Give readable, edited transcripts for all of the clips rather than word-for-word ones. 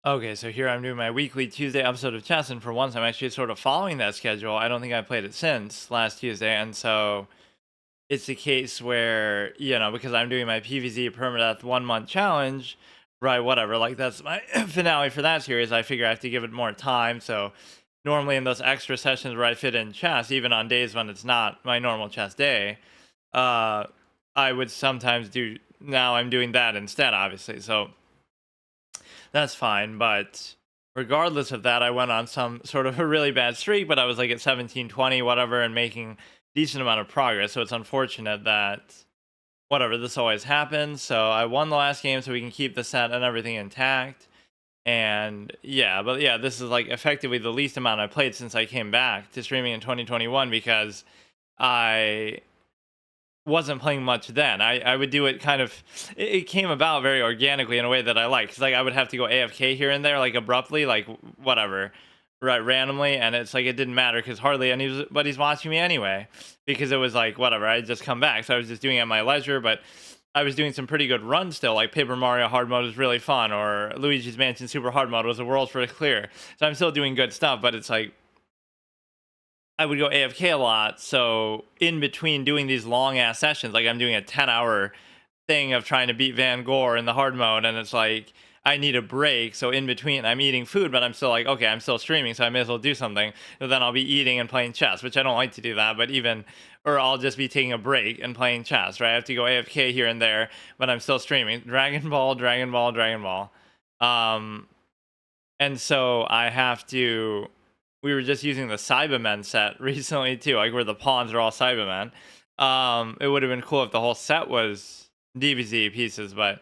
Okay, so here I'm doing my weekly Tuesday episode of chess, and for once I'm actually sort of following that schedule. I don't think I played it since last Tuesday, and so it's the case where, because I'm doing my PVZ Permadeath 1 month challenge, right? Whatever, like that's my finale for that series. I figure I have to give it more time. So normally in those extra sessions where I fit in chess, even on days when it's not my normal chess day, uh, I would sometimes do. Now I'm doing that instead, obviously. So that's fine. But regardless of that, I went on some sort of a really bad streak, but I was like at 17-20, whatever, and making decent amount of progress. So it's unfortunate that whatever, this always happens. So I won the last game so we can keep the set and everything intact. And yeah, but yeah, this is like effectively the least amount I played since I came back to streaming in 2021 because I wasn't playing much then. I would do it kind of, it came about very organically in a way that I like. Cause like I would have to go AFK here and there, like abruptly, like whatever, right, randomly. And it's like, it didn't matter because hardly anybody's watching me anyway, because it was like, whatever, I just come back. So I was just doing it at my leisure, but I was doing some pretty good runs still. Like Paper Mario hard mode was really fun, or Luigi's Mansion super hard mode was a world first clear. So I'm still doing good stuff, but it's like, I would go AFK a lot. So in between doing these long ass sessions, like I'm doing a 10-hour thing of trying to beat Van Gore in the hard mode, and it's like I need a break. So in between, I'm eating food, but I'm still like, okay, I'm still streaming, so I may as well do something. So then I'll be eating and playing chess, which I don't like to do that, but even, or I'll just be taking a break and playing chess, right? I have to go AFK here and there, but I'm still streaming. Dragon Ball, Dragon Ball, Dragon Ball. Um, and so I have to. We were just using the Cybermen set recently too, like where the pawns are all Cybermen. It would have been cool if the whole set was DBZ pieces, but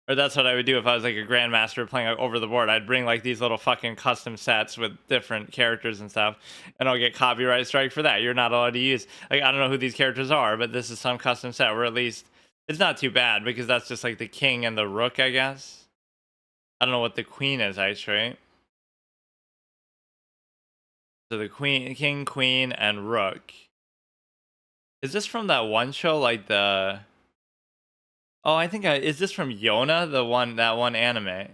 or that's what I would do if I was like a grandmaster playing like, over the board. I'd bring like these little fucking custom sets with different characters and stuff, and I'll get copyright strike for that. You're not allowed to use, like, I don't know who these characters are, but this is some custom set where at least it's not too bad because that's just like the king and the rook, I guess. I don't know what the queen is actually. So the queen, king, queen, and rook. Is this from that one show, like the? Oh, I think is this from Yona, that one anime?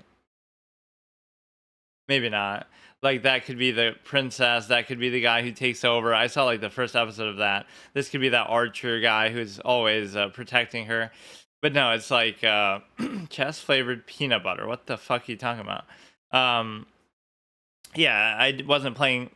Maybe not. Like that could be the princess. That could be the guy who takes over. I saw like the first episode of that. This could be that archer guy who's always protecting her. But no, it's like chess flavored peanut butter. What the fuck are you talking about? Um, yeah, I wasn't playing.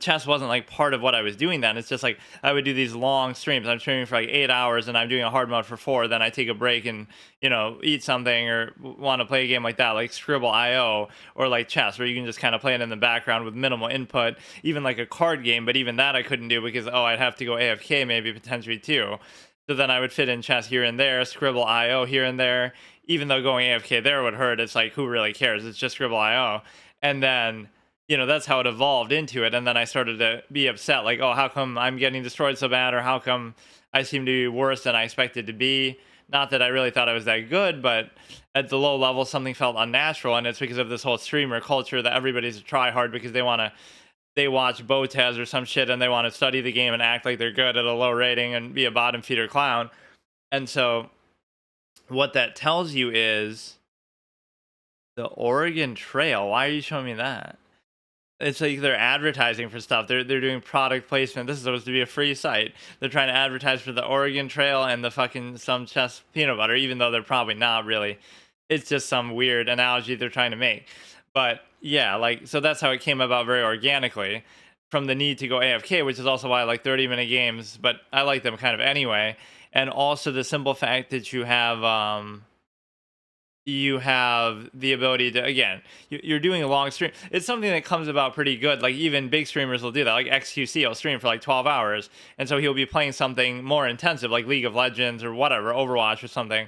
Chess wasn't like part of what I was doing then. It's just like I would do these long streams. I'm streaming for like 8 hours and I'm doing a hard mode for 4. Then I take a break and, eat something or want to play a game like that, like Scribble IO or like chess, where you can just kind of play it in the background with minimal input, even like a card game. But even that I couldn't do because, I'd have to go AFK maybe potentially too. So then I would fit in chess here and there, Scribble IO here and there. Even though going AFK there would hurt, it's like, who really cares? It's just Scribble IO. And then that's how it evolved into it. And then I started to be upset, like, oh, how come I'm getting destroyed so bad? Or how come I seem to be worse than I expected to be? Not that I really thought I was that good, but at the low level, something felt unnatural. And it's because of this whole streamer culture that everybody's a try hard because they watch Botez or some shit and they want to study the game and act like they're good at a low rating and be a bottom feeder clown. And so what that tells you is the Oregon Trail. Why are you showing me that? It's like they're advertising for stuff. They're doing product placement. This is supposed to be a free site. They're trying to advertise for the Oregon Trail and the fucking some chess peanut butter, even though they're probably not really. It's just some weird analogy they're trying to make. But yeah, like, so that's how it came about very organically from the need to go AFK, which is also why I like 30-minute games, but I like them kind of anyway. And also the simple fact that you have the ability to, again, you're doing a long stream. It's something that comes about pretty good. Like even big streamers will do that. Like XQC will stream for like 12 hours, and so he'll be playing something more intensive like League of Legends or whatever, Overwatch or something,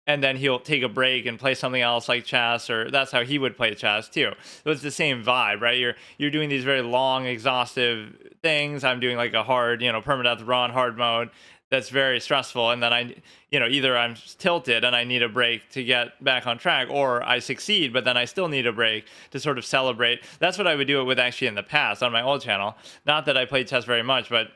and then he'll take a break and play something else like chess, or that's how he would play chess too. So it's the same vibe, right? You're doing these very long exhaustive things. I'm doing like a hard, permadeath run hard mode that's very stressful, and then either I'm tilted and I need a break to get back on track, or I succeed but then I still need a break to sort of celebrate. That's what I would do it with actually in the past on my old channel. Not that I played chess very much, but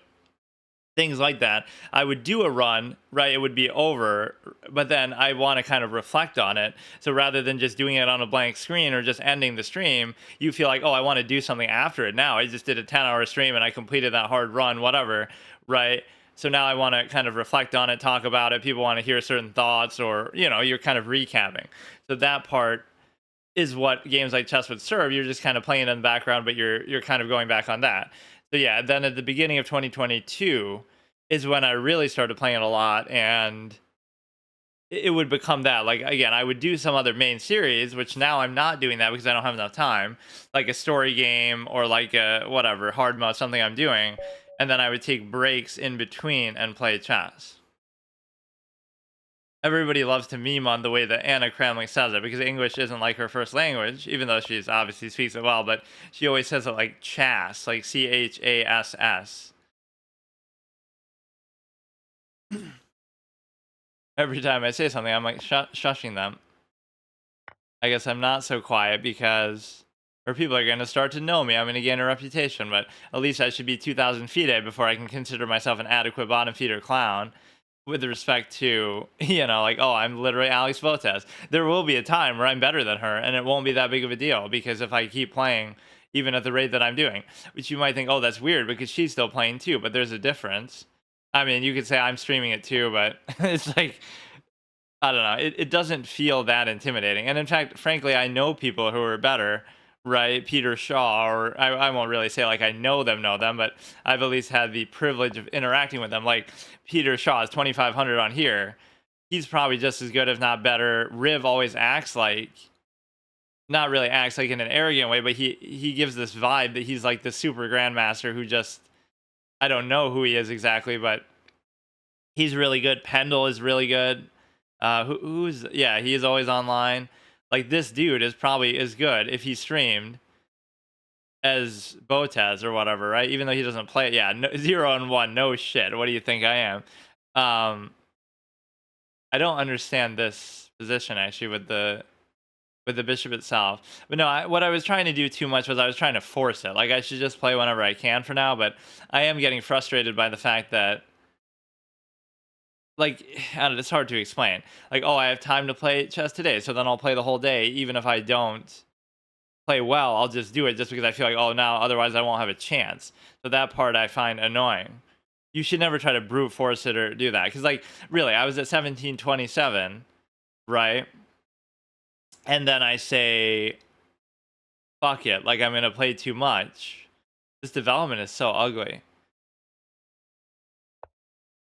things like that. I would do a run, right? It would be over, but then I want to kind of reflect on it. So rather than just doing it on a blank screen or just ending the stream, you feel like, oh, I want to do something after it now. I just did a 10-hour stream and I completed that hard run, whatever, right? So now I want to kind of reflect on it, talk about it. People want to hear certain thoughts, or, you're kind of recapping. So that part is what games like chess would serve. You're just kind of playing in the background, but you're kind of going back on that. So yeah, then at the beginning of 2022 is when I really started playing it a lot, and it would become that. Like again, I would do some other main series, which now I'm not doing that because I don't have enough time, like a story game or like a whatever hard mode, something I'm doing, and then I would take breaks in between and play chess. Everybody loves to meme on the way that Anna Cramley says it because English isn't like her first language, even though she's obviously speaks it well. But she always says it like chass, like CHASS. Every time I say something, I'm like shushing them. I guess I'm not so quiet because, or people are going to start to know me. I'm going to gain a reputation, but at least I should be 2,000 feet A before I can consider myself an adequate bottom feeder clown. With respect to, like, oh, I'm literally Alex Votez. There will be a time where I'm better than her, and it won't be that big of a deal because if I keep playing, even at the rate that I'm doing, which you might think, oh, that's weird because she's still playing too, but there's a difference. I mean, you could say I'm streaming it too, but it's like, I don't know. It doesn't feel that intimidating. And in fact, frankly, I know people who are better, right? Peter Shaw, or I won't really say like I know them, but I've at least had the privilege of interacting with them. Like Peter Shaw is 2,500 on here. He's probably just as good, if not better. Riv always acts like, not really acts like in an arrogant way, but he gives this vibe that he's like the super grandmaster who just, I don't know who he is exactly, but he's really good. Pendle is really good. Who's yeah, he is always online. Like this dude is probably as good if he streamed as Botez or whatever, right? Even though he doesn't play it. Yeah, no, 0-1, no shit. What do you think I am? I don't understand this position actually with the bishop itself. But no, what I was trying to do too much was I was trying to force it. Like I should just play whenever I can for now, but I am getting frustrated by the fact that, like, I don't know, it's hard to explain. Like, oh, I have time to play chess today, so then I'll play the whole day. Even if I don't play well, I'll just do it just because I feel like, oh, now otherwise I won't have a chance. So that part I find annoying. You should never try to brute force it or do that. Because, like, really, I was at 1727, right? And then I say, fuck it, like, I'm going to play too much. This development is so ugly.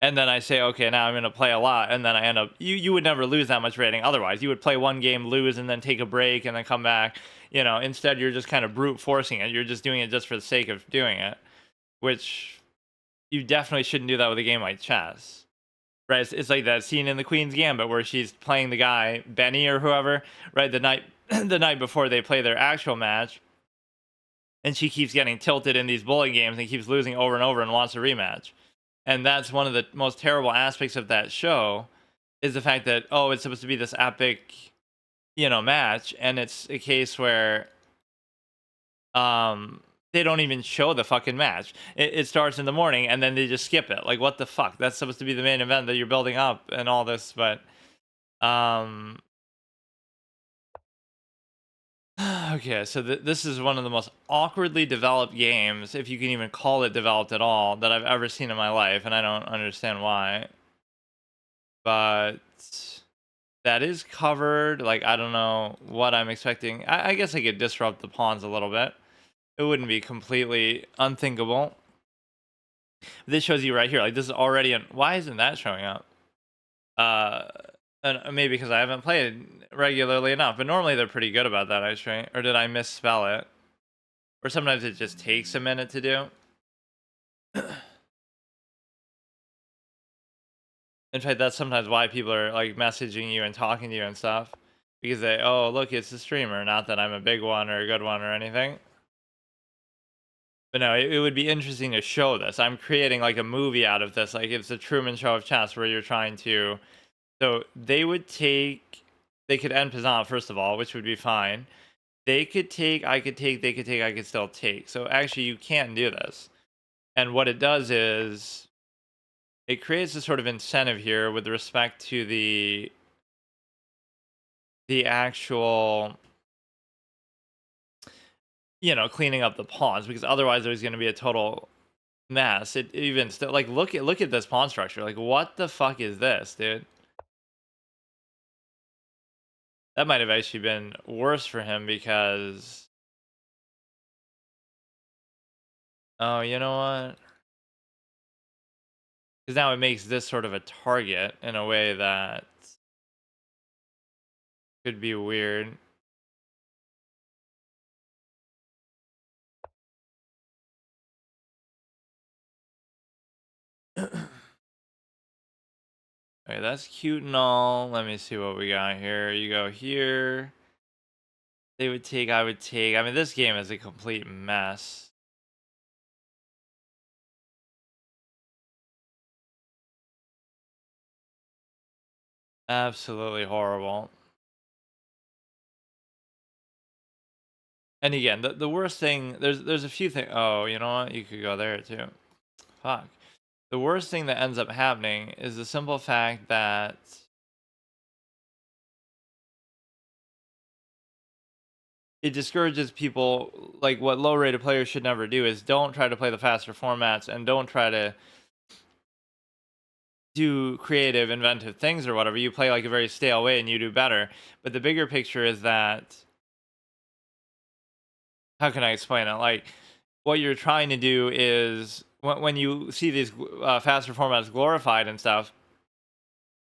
And then I say, okay, now I'm going to play a lot. And then I end up, you would never lose that much rating otherwise. You would play one game, lose, and then take a break and then come back. Instead, you're just kind of brute forcing it. You're just doing it just for the sake of doing it, which you definitely shouldn't do that with a game like chess. Right? It's like that scene in The Queen's Gambit where she's playing the guy, Benny or whoever, right? The night, the night before they play their actual match. And she keeps getting tilted in these bowling games and keeps losing over and over and wants a rematch. And that's one of the most terrible aspects of that show is the fact that, oh, it's supposed to be this epic, match. And it's a case where they don't even show the fucking match. It starts in the morning and then they just skip it. Like, what the fuck? That's supposed to be the main event that you're building up and all this. But, okay, so this is one of the most awkwardly developed games, if you can even call it developed at all, that I've ever seen in my life, and I don't understand why. But that is covered. Like, I don't know what I'm expecting. I guess I could disrupt the pawns a little bit. It wouldn't be completely unthinkable. This shows you right here. Like, this is already why isn't that showing up? And maybe because I haven't played regularly enough, but normally they're pretty good about that, actually. Or did I misspell it? Or sometimes it just takes a minute to do. In fact, that's sometimes why people are like messaging you and talking to you and stuff. Because they, oh, look, it's a streamer. Not that I'm a big one or a good one or anything. But no, it would be interesting to show this. I'm creating like a movie out of this. Like it's a Truman Show of chess where you're trying to. So they would take. They could end Pizan, first of all, which would be fine. They could take, I could take, they could take, I could still take. So actually, you can't do this. And what it does is it creates a sort of incentive here with respect to the actual, cleaning up the pawns, because otherwise there's going to be a total mess. It even still, like, look at this pawn structure. Like, what the fuck is this, dude? That might have actually been worse for him because, oh, you know what? Because now it makes this sort of a target in a way that could be weird. Okay, that's cute and all. Let me see what we got here. You go here. They would take, I would take. I mean, this game is a complete mess. Absolutely horrible. And again, the worst thing, there's a few things. Oh, you know what? You could go there too. Fuck. The worst thing that ends up happening is the simple fact that it discourages people. Like, what low rated players should never do is don't try to play the faster formats and don't try to do creative, inventive things or whatever. You play like a very stale way and you do better. But the bigger picture is that, how can I explain it? Like, what you're trying to do is when you see these faster formats glorified and stuff,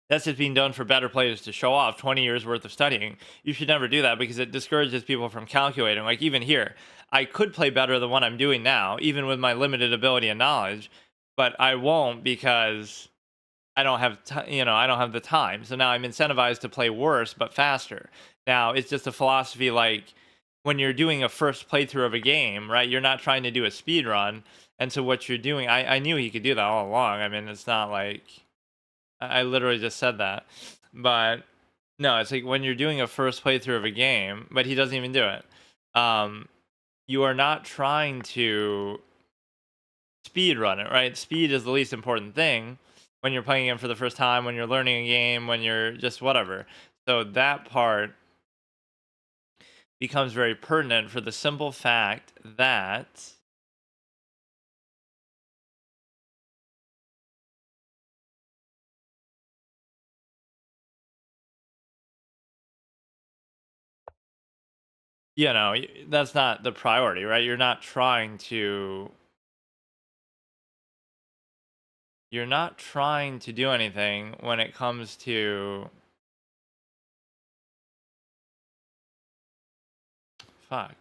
that's just being done for better players to show off 20 years worth of studying. You should never do that because it discourages people from calculating. Like, even here, I could play better than what I'm doing now, even with my limited ability and knowledge, but I won't because I don't have I don't have the time. So now I'm incentivized to play worse but faster. Now it's just a philosophy, like, when you're doing a first playthrough of a game, right? You're not trying to do a speed run. And so what you're doing, I knew he could do that all along. I mean, it's not like I literally just said that. But no, it's like when you're doing a first playthrough of a game, but he doesn't even do it. Um, you are not trying to speed run it, right? Speed is the least important thing when you're playing it for the first time, when you're learning a game, when you're just whatever. So that part becomes very pertinent for the simple fact that, that's not the priority, right? You're not trying to do anything when it comes to, fuck.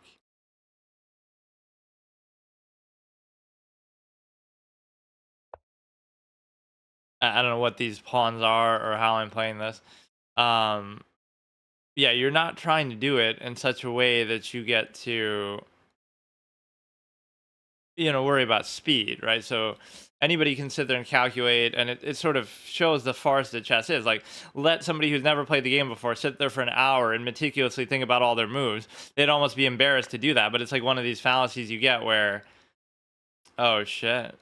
I don't know what these pawns are or how I'm playing this. Um, yeah, you're not trying to do it in such a way that you get to, worry about speed, right? So anybody can sit there and calculate, and it sort of shows the farce that chess is. Like, let somebody who's never played the game before sit there for an hour and meticulously think about all their moves. They'd almost be embarrassed to do that, but it's like one of these fallacies you get where, oh shit.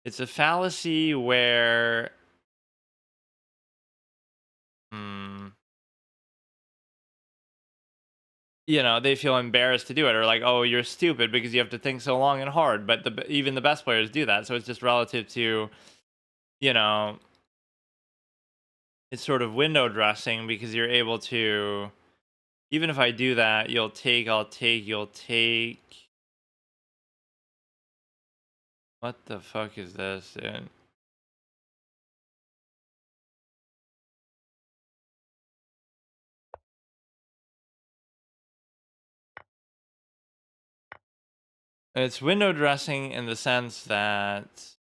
It's a fallacy where, hmm, they feel embarrassed to do it, or like, oh, you're stupid because you have to think so long and hard. But even the best players do that. So it's just relative to, you know, it's sort of window dressing because you're able to, even if I do that, you'll take. What the fuck is this, dude? It's window dressing in the sense that,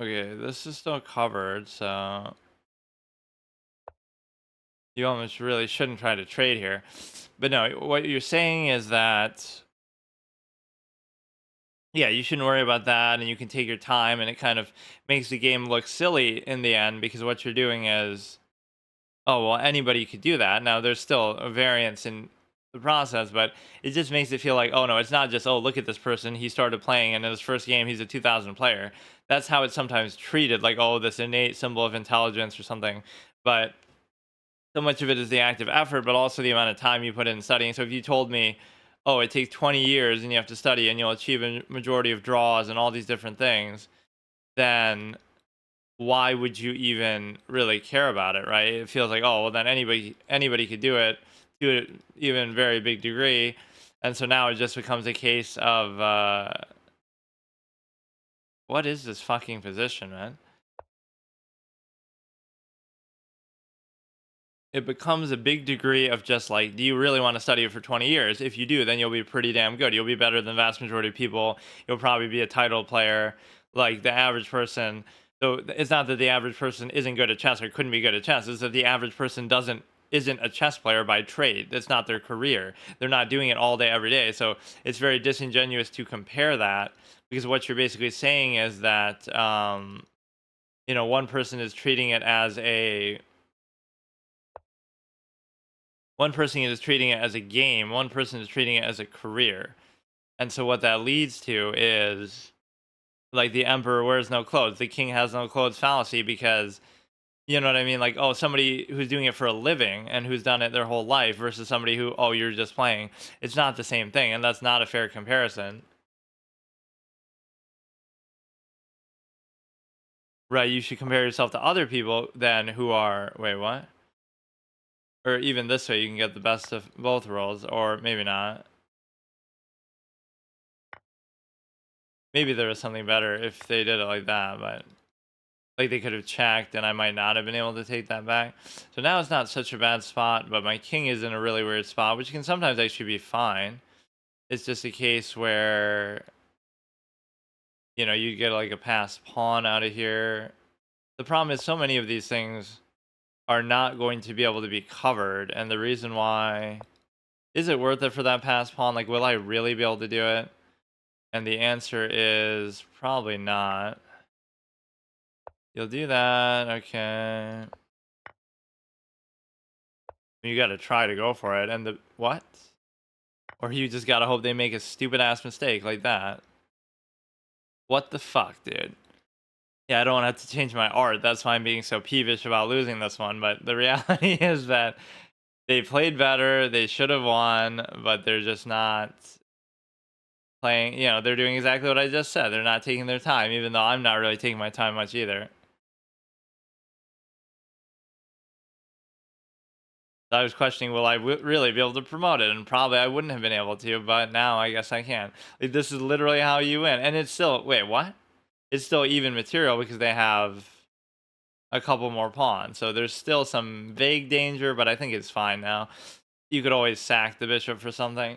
okay, this is still covered, so you almost really shouldn't try to trade here. But no, what you're saying is that, yeah, you shouldn't worry about that, and you can take your time, and it kind of makes the game look silly in the end because what you're doing is, oh, well, anybody could do that. Now, there's still a variance in the process, but it just makes it feel like, oh no, it's not just, oh, look at this person, he started playing and in his first game he's a 2000 player. That's how it's sometimes treated, like, oh, this innate symbol of intelligence or something. But so much of it is the active effort, but also the amount of time you put in studying. So if you told me, oh, it takes 20 years and you have to study and you'll achieve a majority of draws and all these different things, then why would you even really care about it, right? It feels like, oh, well, then anybody could do it even very big degree. And so now it just becomes a case of what is this fucking position, man? It becomes a big degree of just like, do you really want to study it for 20 years? If you do, then you'll be pretty damn good. You'll be better than the vast majority of people. You'll probably be a title player, like the average person. So it's not that the average person isn't good at chess or couldn't be good at chess. It's that the average person isn't a chess player by trade. That's not their career. They're not doing it all day every day. So it's very disingenuous to compare that, because what you're basically saying is that one person is treating it as a one person is treating it as a game, one person is treating it as a career. And so what that leads to is like the emperor wears no clothes, the king has no clothes fallacy, because you know what I mean? Like, oh, somebody who's doing it for a living and who's done it their whole life versus somebody who, oh, you're just playing. It's not the same thing, and that's not a fair comparison. Right? You should compare yourself to other people then who are, wait, what? Or even this way, you can get the best of both worlds, or maybe not. Maybe there was something better if they did it like that, but like they could have checked and I might not have been able to take that back. So now it's not such a bad spot, but my king is in a really weird spot, which can sometimes actually be fine. It's just a case where, you get like a passed pawn out of here. The problem is so many of these things are not going to be able to be covered. And the reason why, is it worth it for that passed pawn? Like, will I really be able to do it? And the answer is probably not. You'll do that, okay. You gotta try to go for it, and the what? Or you just gotta hope they make a stupid ass mistake like that. What the fuck, dude? Yeah, I don't want to have to change my art. That's why I'm being so peevish about losing this one. But the reality is that they played better. They should have won, but they're just not playing. They're doing exactly what I just said. They're not taking their time, even though I'm not really taking my time much either. I was questioning, will I really be able to promote it? And probably I wouldn't have been able to, but now I guess I can. Like, this is literally how you win. And it's still, wait, what? It's still even material because they have a couple more pawns. So there's still some vague danger, but I think it's fine now. You could always sack the bishop for something.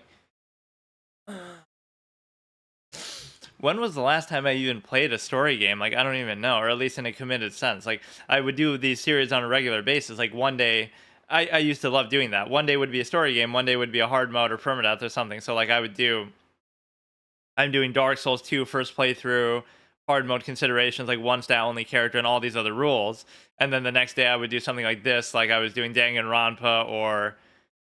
When was the last time I even played a story game? Like, I don't even know, or at least in a committed sense. Like, I would do these series on a regular basis. Like, one day, I used to love doing that. One day would be a story game, one day would be a hard mode or permadeath or something. So, like, I'm doing Dark Souls 2 first playthrough, hard mode considerations, like one stat only character and all these other rules. And then the next day I would do something like this, like I was doing Danganronpa or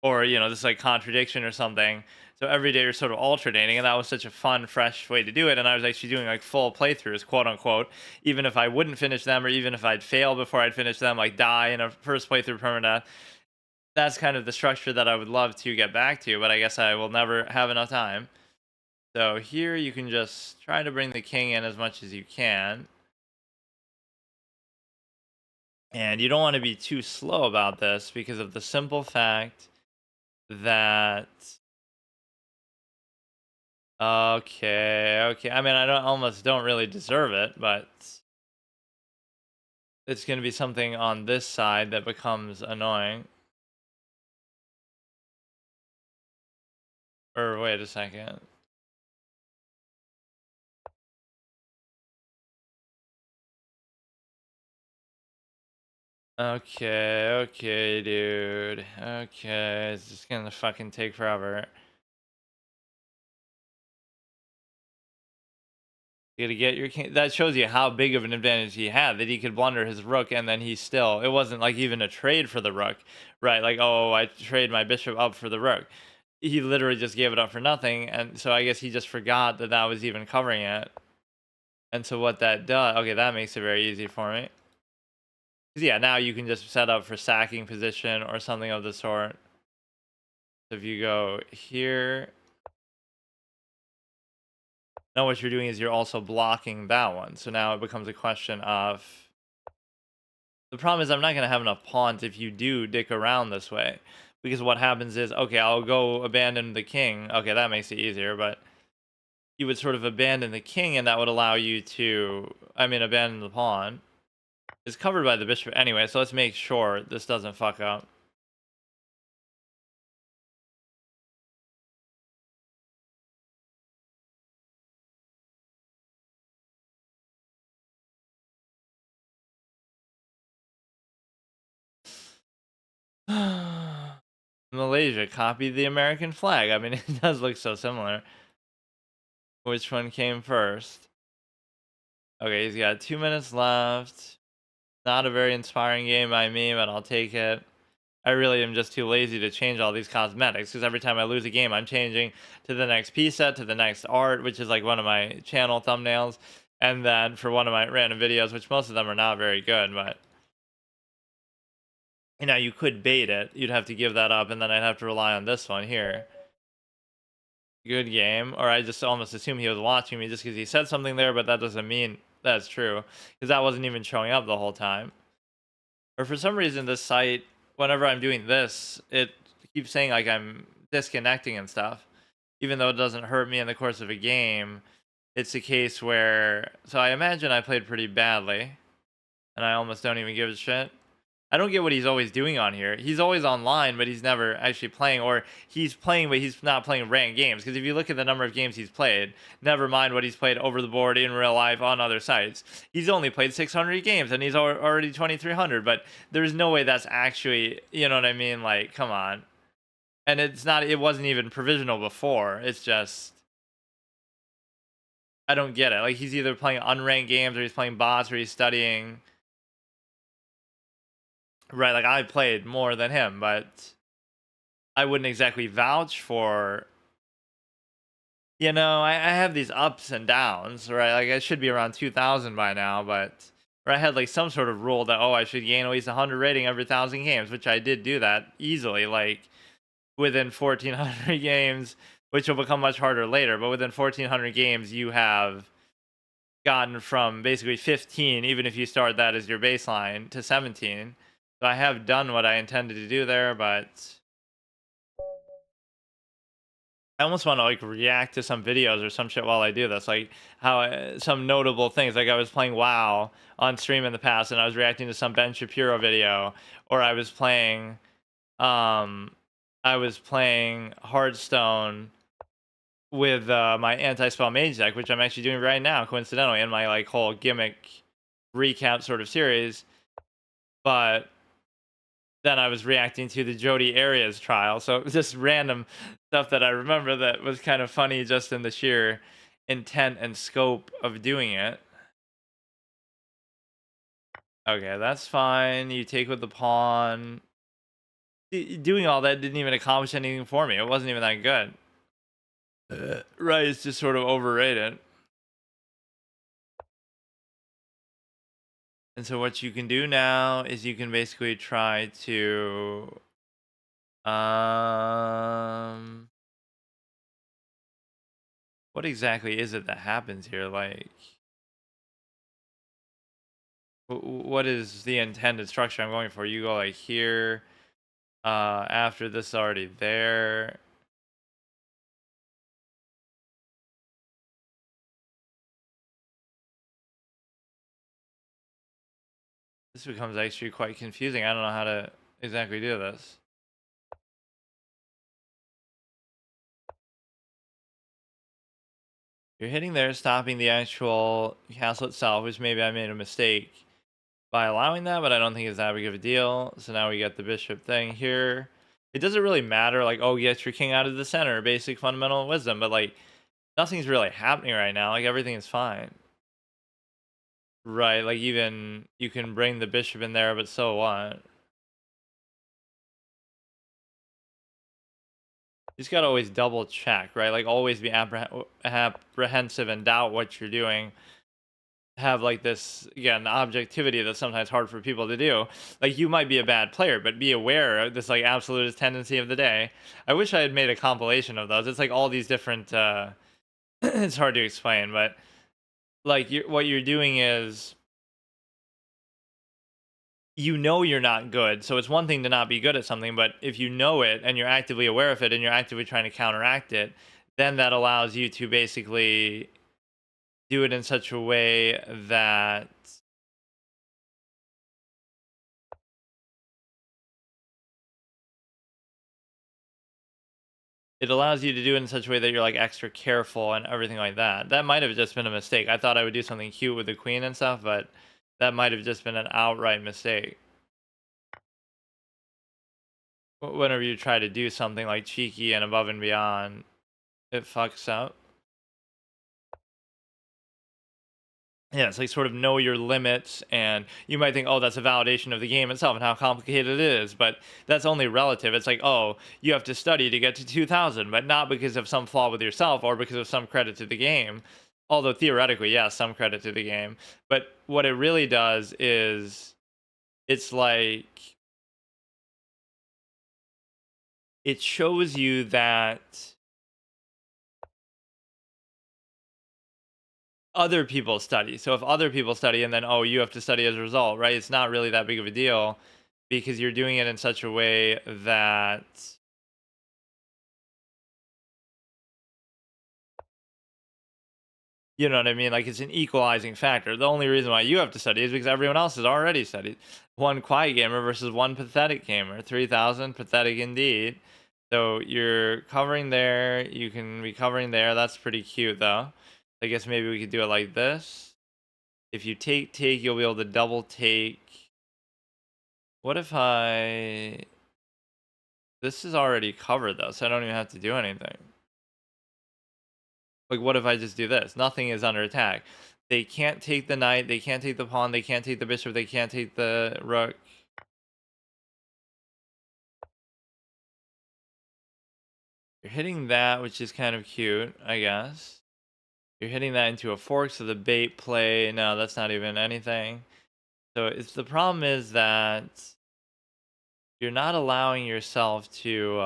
this like contradiction or something. So every day you're sort of alternating, and that was such a fun, fresh way to do it. And I was actually doing like full playthroughs, quote unquote, even if I wouldn't finish them, or even if I'd fail before I'd finish them, like die in a first playthrough permadeath. That's kind of the structure that I would love to get back to, but I guess I will never have enough time. So here you can just try to bring the king in as much as you can. And you don't want to be too slow about this because of the simple fact that okay. I mean, I almost don't really deserve it, but it's going to be something on this side that becomes annoying. Or wait a second. Okay, dude. Okay, it's just gonna fucking take forever. You gotta get your king. That shows you how big of an advantage he had, that he could blunder his rook and then it wasn't like even a trade for the rook, right? Like, oh, I trade my bishop up for the rook. he literally just gave it up for nothing, and so I guess he just forgot that that was even covering it. And so what that does, okay, that makes it very easy for me. 'Cause yeah, now you can just set up for sacking position or something of the sort. So if you go here, now what you're doing is you're also blocking that one. So now it becomes a question of, the problem is I'm not going to have enough pawns if you do dick around this way. Because what happens is, okay, I'll go abandon the king. Okay, that makes it easier, but you would sort of abandon the king, and that would allow you to, I mean, abandon the pawn. It's covered by the bishop anyway, so let's make sure this doesn't fuck up. Malaysia copied the American flag. I mean, it does look so similar. Which one came first? Okay, he's got 2 minutes left. Not a very inspiring game by me, but I'll take it. I really am just too lazy to change all these cosmetics, because every time I lose a game, I'm changing to the next piece set, to the next art, which is like one of my channel thumbnails, and then for one of my random videos, which most of them are not very good, but you know, you could bait it. You'd have to give that up, and then I'd have to rely on this one here. Good game. Or I just almost assume he was watching me just because he said something there, but that doesn't mean that's true, because that wasn't even showing up the whole time. Or for some reason, this site, whenever I'm doing this, it keeps saying like I'm disconnecting and stuff, even though it doesn't hurt me in the course of a game. It's a case where, so I imagine I played pretty badly, and I almost don't even give a shit. I don't get what he's always doing on here. He's always online, but he's never actually playing, or he's playing, but he's not playing ranked games. Because if you look at the number of games he's played, never mind what he's played over the board in real life on other sites, he's only played 600 games, and he's already 2,300. But there's no way that's actually, you know what I mean? Like, come on. And it's not, it wasn't even provisional before. It's just, I don't get it. Like, he's either playing unranked games, or he's playing bots, or he's studying. Right, like I played more than him, but I wouldn't exactly vouch for, you know, I have these ups and downs, right? Like I should be around 2,000 by now, but or I had like some sort of rule that, oh, I should gain at least 100 rating every 1,000 games, which I did do that easily, like within 1,400 games, which will become much harder later. But within 1,400 games, you have gotten from basically 15, even if you start that as your baseline, to 17. So I have done what I intended to do there, but I almost want to like react to some videos or some shit while I do this, like how some notable things. Like I was playing WoW on stream in the past, and I was reacting to some Ben Shapiro video, or um, I was playing Hearthstone with my anti-spell mage deck, which I'm actually doing right now, coincidentally, in my like whole gimmick recap sort of series. But then I was reacting to the Jody Arias trial. So it was just random stuff that I remember that was kind of funny, just in the sheer intent and scope of doing it. Okay, that's fine. You take with the pawn. Doing all that didn't even accomplish anything for me. It wasn't even that good. Right, it's just sort of overrated. And so what you can do now is you can basically try to what exactly is it that happens here? Like, what is the intended structure I'm going for? You go like here, after this is already there. This becomes actually quite confusing. I don't know how to exactly do this. You're hitting there, stopping the actual castle itself, which maybe I made a mistake by allowing that, but I don't think it's that big of a deal. So now we get the bishop thing here. It doesn't really matter, like, oh, get your king out of the center, basic fundamental wisdom, but like, nothing's really happening right now. Like, everything is fine. Right, like, even you can bring the bishop in there, but so what? just gotta always double check, right? Like always be apprehensive and doubt what you're doing. Have like this again objectivity that's sometimes hard for people to do. Like you might be a bad player, but be aware of this like absolutist tendency of the day. I wish I had made a compilation of those. It's like all these different. It's hard to explain, but like what you're doing is you know you're not good. So it's one thing to not be good at something, but if you know it and you're actively aware of it and you're actively trying to counteract it, then that allows you to basically do it in such a way that it allows you to do it in such a way that you're like extra careful and everything like that. That might have just been a mistake. I thought I would do something cute with the queen and stuff, but that might have just been an outright mistake. Whenever you try to do something like cheeky and above and beyond, it fucks up. Yeah, it's like sort of know your limits, and you might think, oh, that's a validation of the game itself and how complicated it is, but that's only relative. It's like, oh, you have to study to get to 2000, but not because of some flaw with yourself or because of some credit to the game. Although theoretically, yes, some credit to the game. But what it really does is it's like it shows you that other people study. So if other people study and then oh you have to study as a result, right? It's not really that big of a deal because you're doing it in such a way that you know what I mean? Like it's an equalizing factor. The only reason why you have to study is because everyone else has already studied. One quiet gamer versus one pathetic gamer. 3,000 pathetic indeed. So you're covering there, you can be covering there. That's pretty cute though. I guess maybe we could do it like this. If you take, you'll be able to double take. What if I this is already covered though, so I don't even have to do anything. Like what if I just do this? Nothing is under attack. They can't take the knight, they can't take the pawn, they can't take the bishop, they can't take the rook. You're hitting that, which is kind of cute, I guess. You're hitting that into a fork, so the bait play, no, that's not even anything. So it's the problem is that you're not allowing yourself to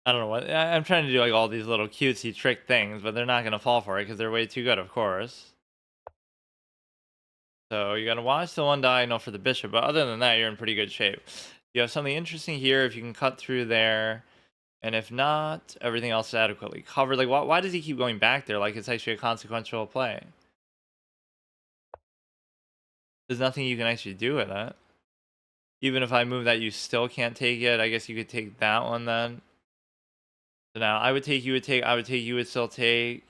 I don't know what I'm trying to do like all these little cutesy trick things, but they're not gonna fall for it because they're way too good, of course. So you gotta watch the one diagonal for the bishop, but other than that, you're in pretty good shape. You have something interesting here if you can cut through there, and if not, everything else is adequately covered. Like, why does he keep going back there? Like, it's actually a consequential play. There's nothing you can actually do with that. Even if I move that, you still can't take it. I guess you could take that one then. So now I would take, you would take, I would take, you would still take.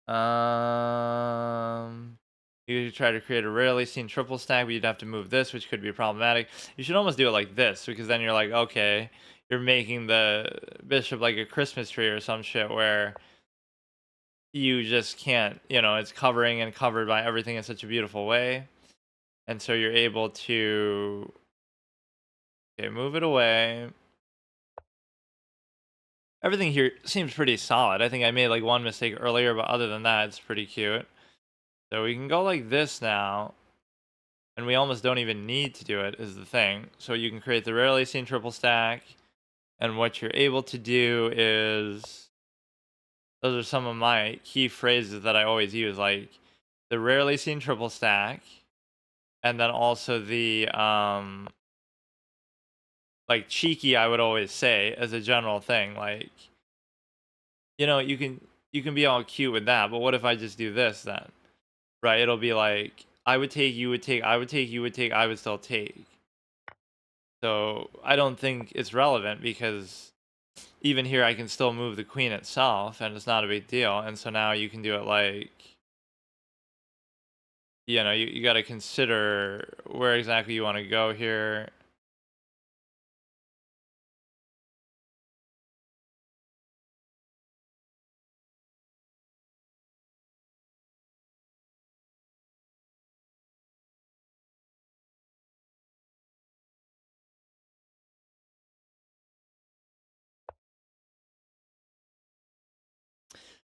Um, you could try to create a rarely seen triple stack, but you'd have to move this, which could be problematic. You should almost do it like this, because then you're like, okay, you're making the bishop like a Christmas tree or some shit where you just can't, you know, it's covering and covered by everything in such a beautiful way. And so you're able to, okay, move it away. Everything here seems pretty solid. I think I made like one mistake earlier, but other than that, it's pretty cute. So we can go like this now. And we almost don't even need to do it is the thing. So you can create the rarely seen triple stack. And what you're able to do is, those are some of my key phrases that I always use, like the rarely seen triple stack. And then also the, like cheeky, I would always say as a general thing, like, you know, you can be all cute with that, but what if I just do this then? Right? It'll be like, I would take, you would take, I would take, you would take, I would still take. So I don't think it's relevant because even here I can still move the queen itself and it's not a big deal. And so now you can do it like, you know, you got to consider where exactly you want to go here.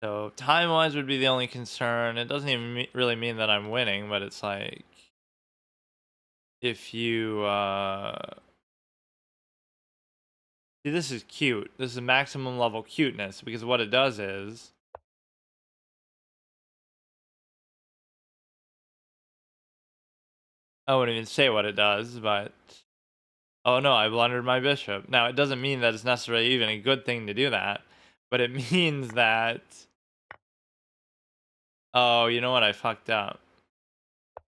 So time-wise would be the only concern. It doesn't even really mean that I'm winning, but it's like if you see, this is cute. This is maximum level cuteness because what it does is I wouldn't even say what it does, but oh no, I blundered my bishop. Now it doesn't mean that it's necessarily even a good thing to do that, but it means that oh, you know what? I fucked up.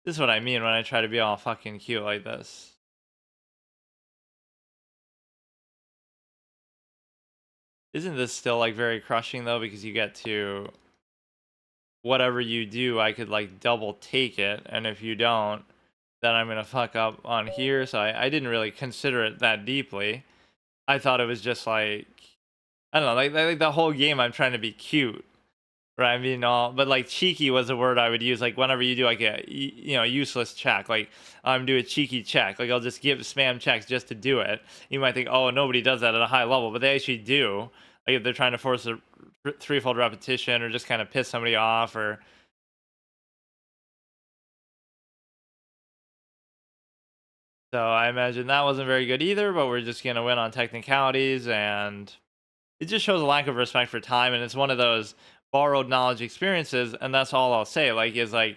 This is what I mean when I try to be all fucking cute like this. Isn't this still like very crushing though? Because you get to whatever you do, I could like double take it, and if you don't, then I'm gonna fuck up on here. So I didn't really consider it that deeply. I thought it was just like I don't know, like the whole game I'm trying to be cute. Right, I mean, all, but like cheeky was a word I would use. Like whenever you do like a useless check, like I'm do a cheeky check. Like I'll just give spam checks just to do it. You might think, oh, nobody does that at a high level, but they actually do. Like if they're trying to force a threefold repetition or just kind of piss somebody off, or so I imagine that wasn't very good either. But we're just gonna win on technicalities, and it just shows a lack of respect for time. And it's one of those borrowed knowledge experiences, and that's all I'll say. Like is like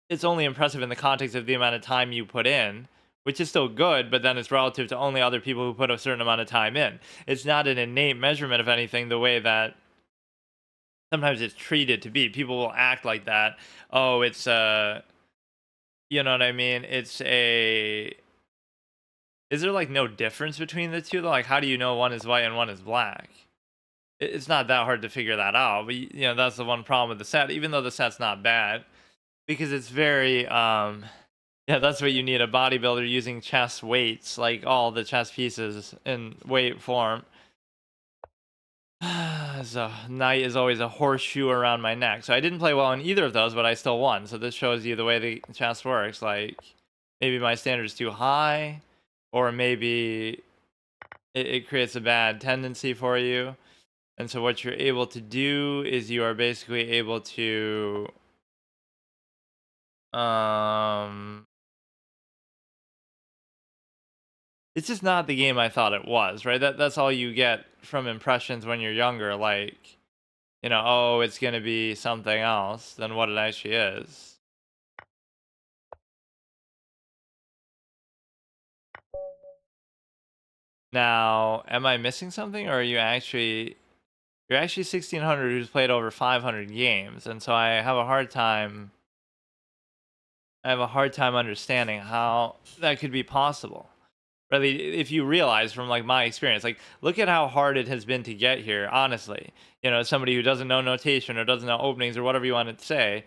it's only impressive in the context of the amount of time you put in, which is still good, but then it's relative to only other people who put a certain amount of time in. It's not an innate measurement of anything the way that sometimes it's treated to be. People will act like that. Oh, it's you know what I mean? It's a is there like no difference between the two though? Like how do you know one is white and one is black? It's not that hard to figure that out, but that's the one problem with the set, even though the set's not bad because it's very yeah, that's what you need, a bodybuilder using chest weights, like all the chest pieces in weight form. So knight is always a horseshoe around my neck. So I didn't play well in either of those, but I still won. So this shows you the way the chess works. Like maybe my standard is too high, or maybe it creates a bad tendency for you. And so what you're able to do is you are basically able to um it's just not the game I thought it was, right? That's all you get from impressions when you're younger, like, oh, it's gonna be something else than what it actually is. Now, am I missing something, or are you're actually 1600 who's played over 500 games, and so I have a hard time understanding how that could be possible. Really, if you realize from like my experience, like look at how hard it has been to get here, honestly. Somebody who doesn't know notation or doesn't know openings or whatever you want to say,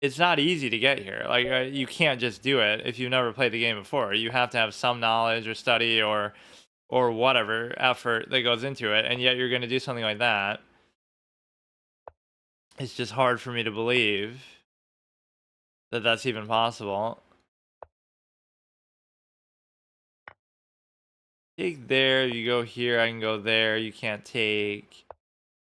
it's not easy to get here. Like you can't just do it if you've never played the game before. You have to have some knowledge or study or whatever effort that goes into it, and yet you're going to do something like that. It's just hard for me to believe that that's even possible. Take there, you go here, I can go there, you can't take.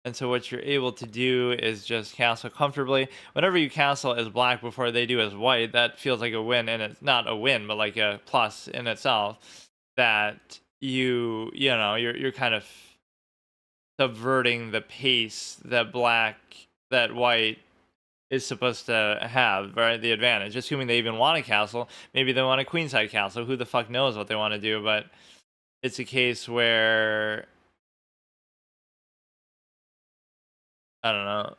And so what you're able to do is just castle comfortably. Whenever you castle as black before they do as white, that feels like a win, and it's not a win, but like a plus in itself. That you're kind of subverting the pace that white is supposed to have, right? The advantage, assuming they even want a castle. Maybe they want a queenside castle. Who the fuck knows what they want to do? But it's a case where I don't know.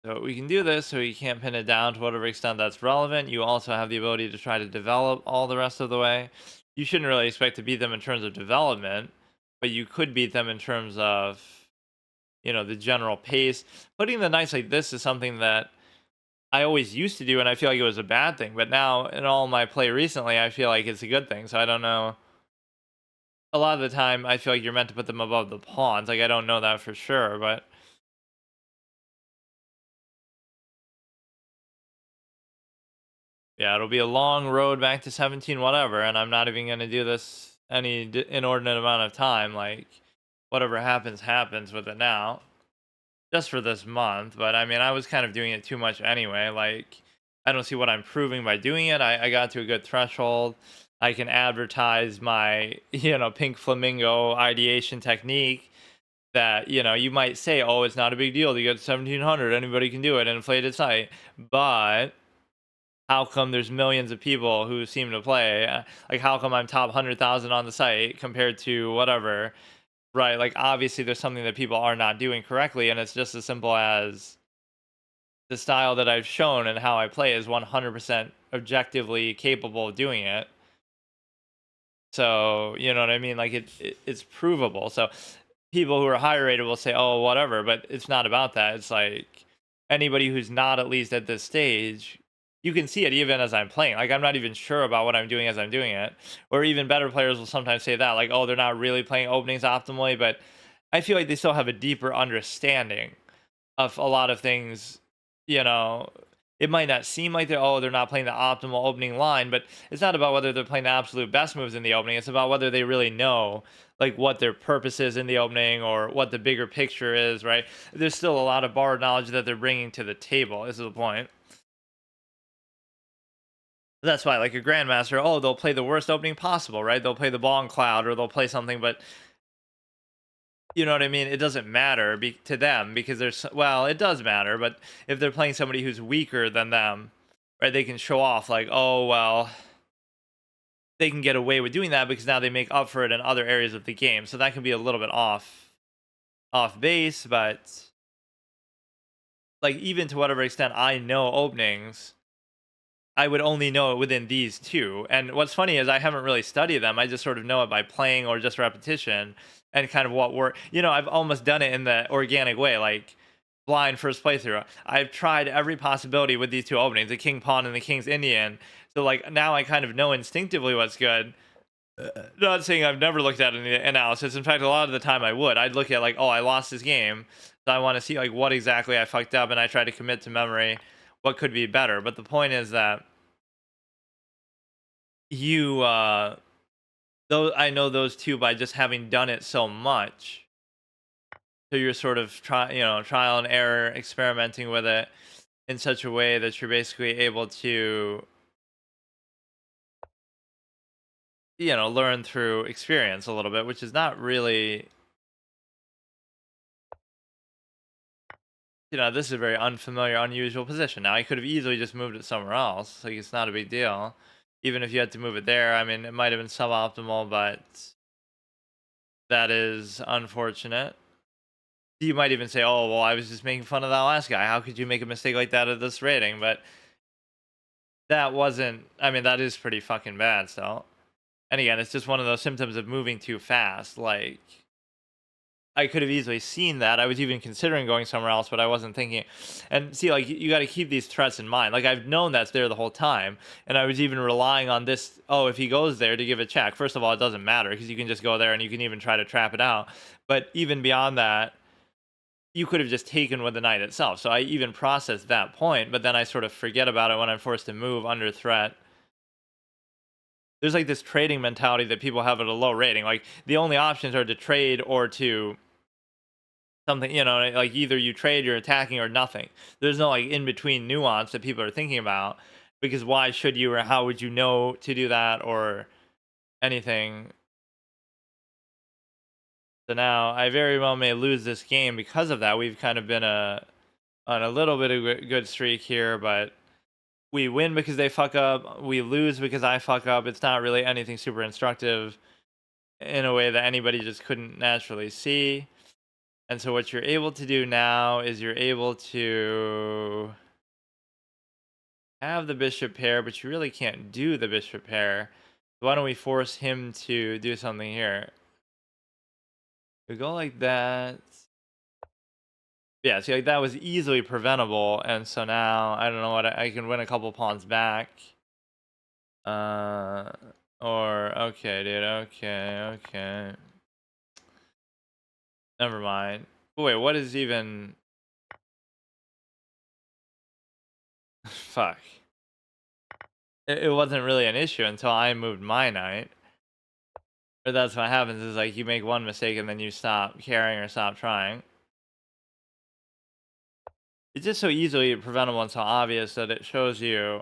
So we can do this, so you can't pin it down to whatever extent that's relevant. You also have the ability to try to develop all the rest of the way. You shouldn't really expect to beat them in terms of development, but you could beat them in terms of, the general pace. Putting the knights like this is something that I always used to do, and I feel like it was a bad thing. But now, in all my play recently, I feel like it's a good thing. So I don't know. A lot of the time, I feel like you're meant to put them above the pawns. Like I don't know that for sure, but yeah, it'll be a long road back to 17 whatever, and I'm not even going to do this any inordinate amount of time. Like, whatever happens, happens with it now. just for this month, but I mean, I was kind of doing it too much anyway. Like, I don't see what I'm proving by doing it. I got to a good threshold. I can advertise my, pink flamingo ideation technique that, you might say, oh, it's not a big deal to get 1700. Anybody can do it, an inflated site. But how come there's millions of people who seem to play? Like, how come I'm top 100,000 on the site compared to whatever? Right, like, obviously, there's something that people are not doing correctly, and it's just as simple as the style that I've shown and how I play is 100% objectively capable of doing it. So, you know what I mean? Like, it's provable. So, people who are higher rated will say, "Oh, whatever," but it's not about that. It's like anybody who's not at least at this stage, you can see it even as I'm playing. Like, I'm not even sure about what I'm doing as I'm doing it. Or even better players will sometimes say that, like, "Oh, they're not really playing openings optimally," but I feel like they still have a deeper understanding of a lot of things, you know. It might not seem like they're not playing the optimal opening line, but it's not about whether they're playing the absolute best moves in the opening. It's about whether they really know like what their purpose is in the opening or what the bigger picture is, right? There's still a lot of borrowed knowledge that they're bringing to the table. This is the point. That's why, like a grandmaster, oh, they'll play the worst opening possible, right? They'll play the ball cloud or they'll play something, but you know what I mean? It doesn't matter to them because well, it does matter, but if they're playing somebody who's weaker than them, right, they can show off like, oh, well, they can get away with doing that because now they make up for it in other areas of the game. So that can be a little bit off base, but like even to whatever extent I know openings, I would only know it within these two. And what's funny is I haven't really studied them. I just sort of know it by playing or just repetition and kind of what work. I've almost done it in the organic way, like blind first playthrough. I've tried every possibility with these two openings, the King Pawn and the King's Indian. So like now I kind of know instinctively what's good. Not saying I've never looked at any analysis. In fact, a lot of the time I would. I'd look at like, oh, I lost this game, so I want to see like what exactly I fucked up, and I try to commit to memory what could be better. But the point is that you those I know those two by just having done it so much. So you're sort of trial and error, experimenting with it in such a way that you're basically able to learn through experience a little bit, which is not really this is a very unfamiliar, unusual position. Now I could have easily just moved it somewhere else. Like it's not a big deal. Even if you had to move it there, I mean, it might have been suboptimal, but that is unfortunate. You might even say, "Oh, well, I was just making fun of that last guy. How could you make a mistake like that at this rating?" But that wasn't. I mean, that is pretty fucking bad. So, and again, it's just one of those symptoms of moving too fast. Like, I could have easily seen that. I was even considering going somewhere else, but I wasn't thinking. And see, like, you got to keep these threats in mind. Like, I've known that's there the whole time, and I was even relying on this. Oh, if he goes there to give a check, first of all, it doesn't matter because you can just go there and you can even try to trap it out. But even beyond that, you could have just taken with the knight itself. So I even processed that point, but then I sort of forget about it when I'm forced to move under threat. There's like this trading mentality that people have at a low rating. Like the only options are to trade or to something, like either you trade, you're attacking, or nothing. There's no like in between nuance that people are thinking about because why should you or how would you know to do that or anything? So now I very well may lose this game because of that. We've kind of been on a little bit of a good streak here, but we win because they fuck up. We lose because I fuck up. It's not really anything super instructive in a way that anybody just couldn't naturally see. And so what you're able to do now is you're able to have the bishop pair, but you really can't do the bishop pair. So why don't we force him to do something here? We go like that. Yeah, see, like that was easily preventable, and so now I don't know what I can win a couple pawns back. Uh, or okay, dude. Okay. Never mind. Wait, what is even? Fuck. It wasn't really an issue until I moved my knight. But that's what happens is like you make one mistake and then you stop caring or stop trying. It's just so easily preventable and so obvious that it shows you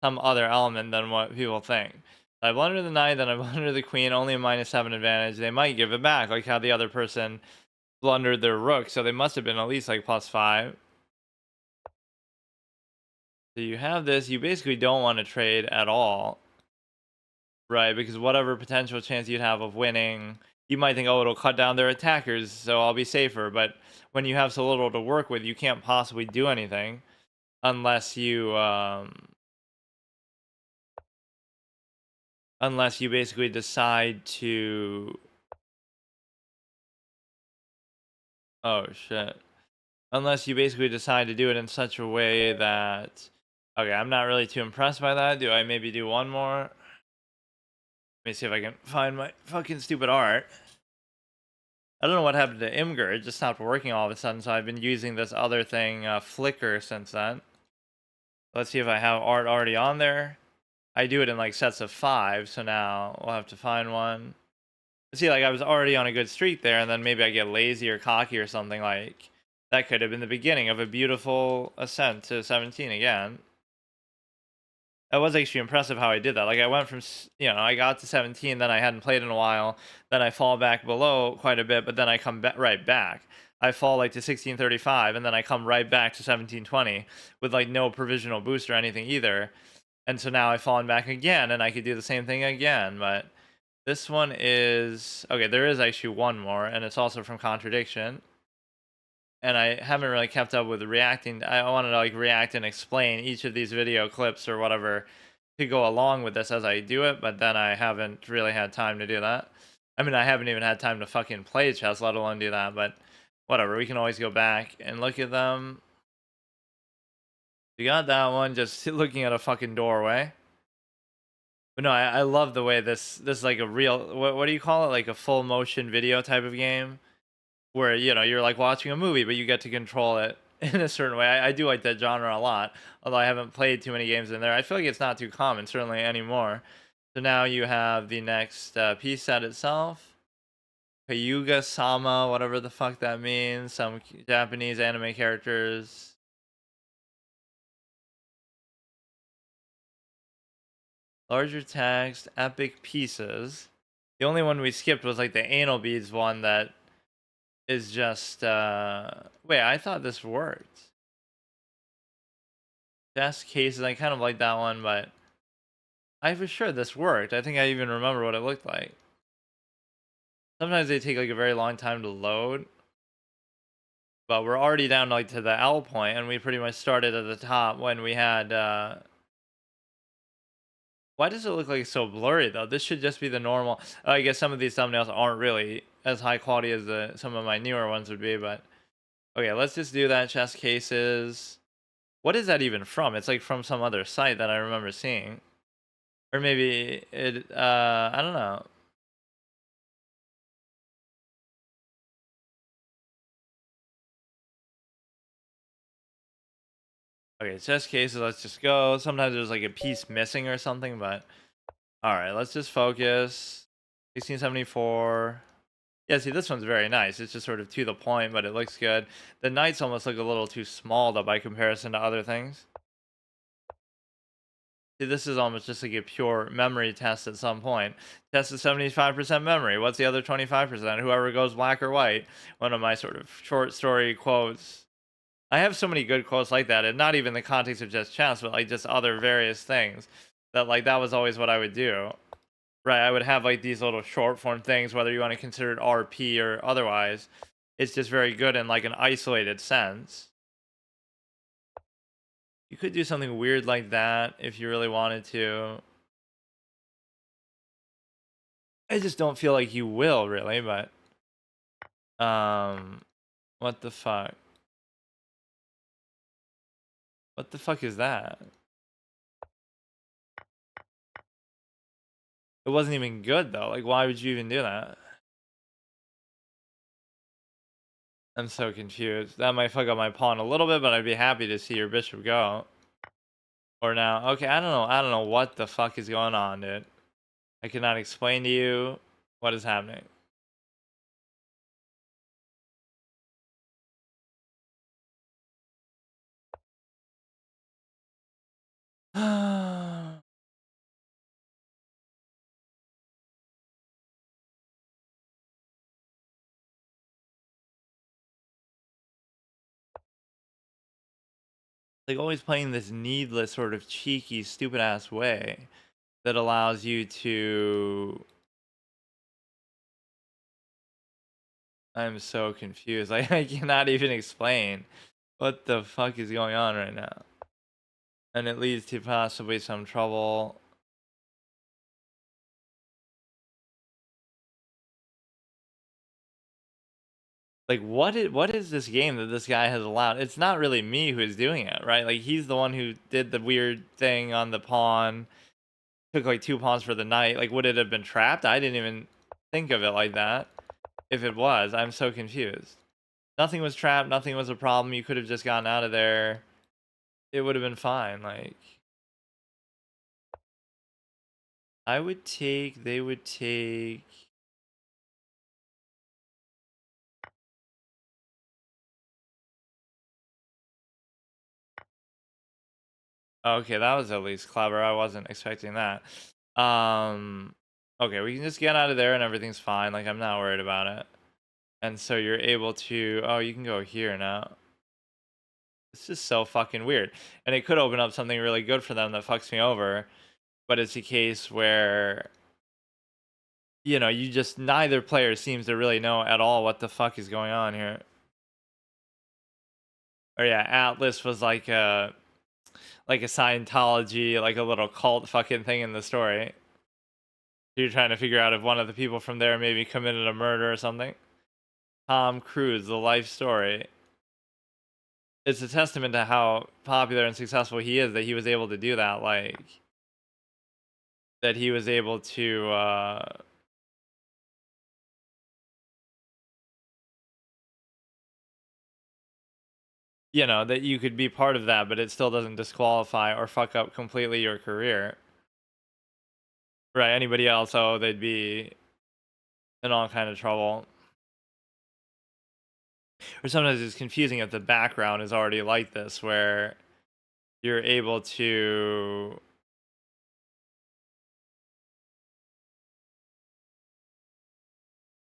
some other element than what people think. I blundered the knight, then I blundered the queen, only a -7 advantage. They might give it back, like how the other person blundered their rook, so they must have been at least like +5. So you have this, you basically don't want to trade at all, right? Because whatever potential chance you'd have of winning, you might think, oh, it'll cut down their attackers, so I'll be safer. But when you have so little to work with, you can't possibly do anything unless you basically decide to. Oh shit. Unless you basically decide to do it in such a way that. Okay, I'm not really too impressed by that. Do I maybe do one more? Let me see if I can find my fucking stupid art. I don't know what happened to Imgur. It just stopped working all of a sudden, so I've been using this other thing, Flickr, since then. Let's see if I have art already on there. I do it in like sets of 5, so now we'll have to find one. See, like I was already on a good streak there, and then maybe I get lazy or cocky or something. Like that could have been the beginning of a beautiful ascent to 17 again. That was actually impressive how I did that. Like I went from, I got to 17, then I hadn't played in a while, then I fall back below quite a bit, but then I come right back. I fall like to 1635, and then I come right back to 1720 with like no provisional boost or anything either. And so now I've fallen back again, and I could do the same thing again, but this one is okay. There is actually one more, and it's also from Contradiction. And I haven't really kept up with reacting. I wanted to like react and explain each of these video clips or whatever to go along with this as I do it, but then I haven't really had time to do that. I mean, I haven't even had time to fucking play chess, let alone do that, but whatever. We can always go back and look at them. We got that one, just looking at a fucking doorway. But no, I love the way this is like a real, what do you call it? Like a full motion video type of game where you're like watching a movie, but you get to control it in a certain way. I do like that genre a lot, although I haven't played too many games in there. I feel like it's not too common, certainly anymore. So now you have the next piece set itself, Hyuga Sama, whatever the fuck that means. Some Japanese anime characters. Larger text, epic pieces. The only one we skipped was like the anal beads one that is just wait, I thought this worked. Chess cases, I kind of like that one, but I for sure this worked. I think I even remember what it looked like. Sometimes they take like a very long time to load, but we're already down like to the L point, and we pretty much started at the top when we had why does it look like it's so blurry though? This should just be the normal. I guess some of these thumbnails aren't really as high quality as some of my newer ones would be, but okay, let's just do that. Chess cases. What is that even from? It's like from some other site that I remember seeing. Or maybe it I don't know. Okay, chess cases, let's just go. Sometimes there's like a piece missing or something, but alright, let's just focus. 1674. Yeah, see, this one's very nice. It's just sort of to the point, but it looks good. The knights almost look a little too small, though, by comparison to other things. See, this is almost just like a pure memory test at some point. Test is 75% memory. What's the other 25%? Whoever goes black or white. One of my sort of short story quotes. I have so many good quotes like that, and not even the context of just chess, but like just other various things. That was always what I would do. Right, I would have like these little short form things, whether you want to consider it RP or otherwise. It's just very good in like an isolated sense. You could do something weird like that if you really wanted to. I just don't feel like you will really, but what the fuck? What the fuck is that? It wasn't even good though. Like why would you even do that? I'm so confused. That might fuck up my pawn a little bit, but I'd be happy to see your bishop go. Or now, okay, I don't know. I don't know what the fuck is going on, dude. I cannot explain to you what is happening. Like always playing this needless sort of cheeky, stupid ass way that allows you to. I'm so confused. Like I cannot even explain what the fuck is going on right now. And it leads to possibly some trouble. Like what is this game that this guy has allowed? It's not really me who's doing it, right? Like he's the one who did the weird thing on the pawn, took like 2 pawns for the knight. Like would it have been trapped? I didn't even think of it like that. If it was, I'm so confused. Nothing was trapped, nothing was a problem. You could have just gotten out of there. It would have been fine. Like they would take. Okay, that was at least clever. I wasn't expecting that. Um, okay, we can just get out of there and everything's fine. Like I'm not worried about it. And so you're able to. Oh, you can go here now. This is so fucking weird. And it could open up something really good for them that fucks me over. But it's a case where you just neither player seems to really know at all what the fuck is going on here. Or yeah, Atlas was like a Scientology, like a little cult fucking thing in the story. You're trying to figure out if one of the people from there maybe committed a murder or something. Tom Cruise, the life story. It's a testament to how popular and successful he is that he was able to do that. Like that he was able to that you could be part of that, but it still doesn't disqualify or fuck up completely your career. Right, anybody else, oh, they'd be in all kind of trouble. Or sometimes it's confusing if the background is already like this, where you're able to.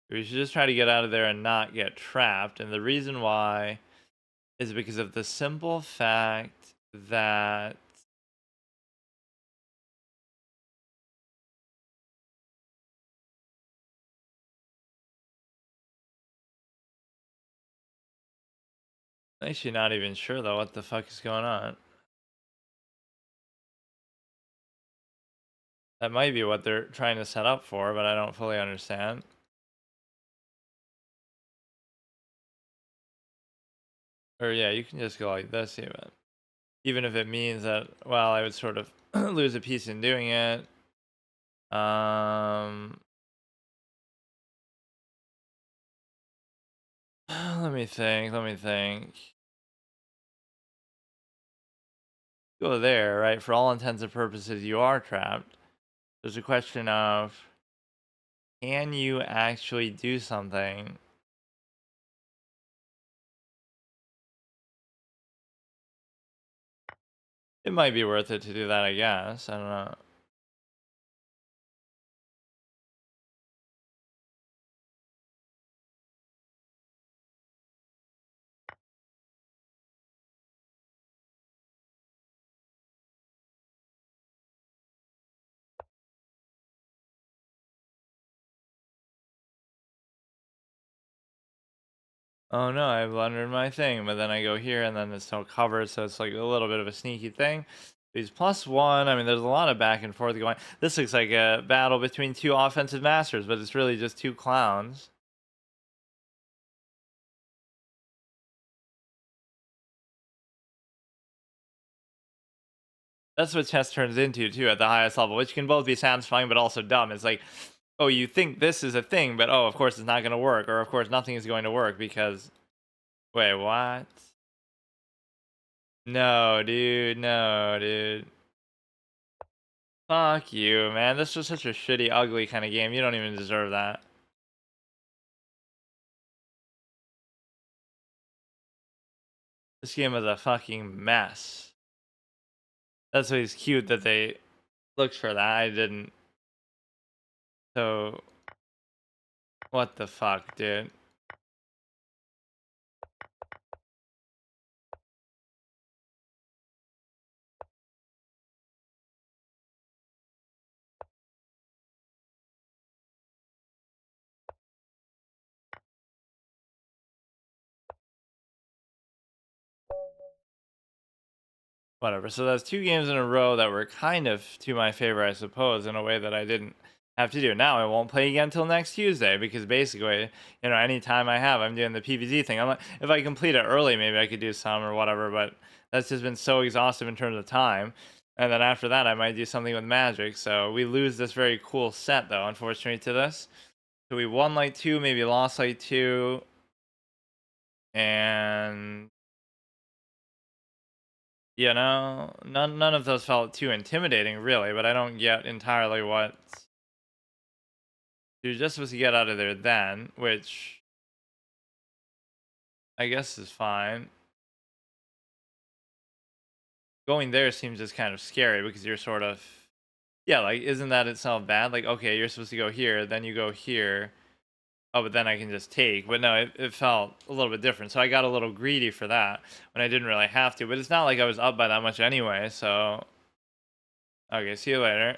We should just try to get out of there and not get trapped. And the reason why is because of the simple fact that I'm actually not even sure though what the fuck is going on. That might be what they're trying to set up for, but I don't fully understand. Or yeah, you can just go like this even. Even if it means that, well, I would sort of lose a piece in doing it. Um, let me think. Let me think. Go there, right? For all intents and purposes, you are trapped. There's a question of, can you actually do something? It might be worth it to do that, I guess. I don't know. Oh no, I blundered my thing, but then I go here and then it's still covered, so it's like a little bit of a sneaky thing. He's +1. I mean, there's a lot of back and forth going. This looks like a battle between two offensive masters, but it's really just two clowns. That's what chess turns into too at the highest level, which can both be satisfying but also dumb. It's like, oh, you think this is a thing, but oh, of course it's not going to work, or of course nothing is going to work because, wait, what? No, dude, no, dude. Fuck you, man. This was such a shitty, ugly kind of game. You don't even deserve that. This game was a fucking mess. That's always cute that they looked for that. I didn't. So what the fuck, dude? Whatever. So that's 2 games in a row that were kind of to my favor, I suppose, in a way that I didn't have to do. Now I won't play again until next Tuesday because basically, any time I have, I'm doing the PVZ thing. I'm like, if I complete it early, maybe I could do some or whatever, but that's just been so exhaustive in terms of time. And then after that, I might do something with Magic. So we lose this very cool set, though, unfortunately, to this. So we won like 2, maybe lost like 2. And none of those felt too intimidating, really, but I don't get entirely what you're just supposed to get out of there then, which I guess is fine. Going there seems just kind of scary because you're sort of, yeah, like, isn't that itself bad? Like, okay, you're supposed to go here, then you go here. Oh, but then I can just take. But no, it felt a little bit different. So I got a little greedy for that when I didn't really have to. But it's not like I was up by that much anyway, so. Okay, see you later.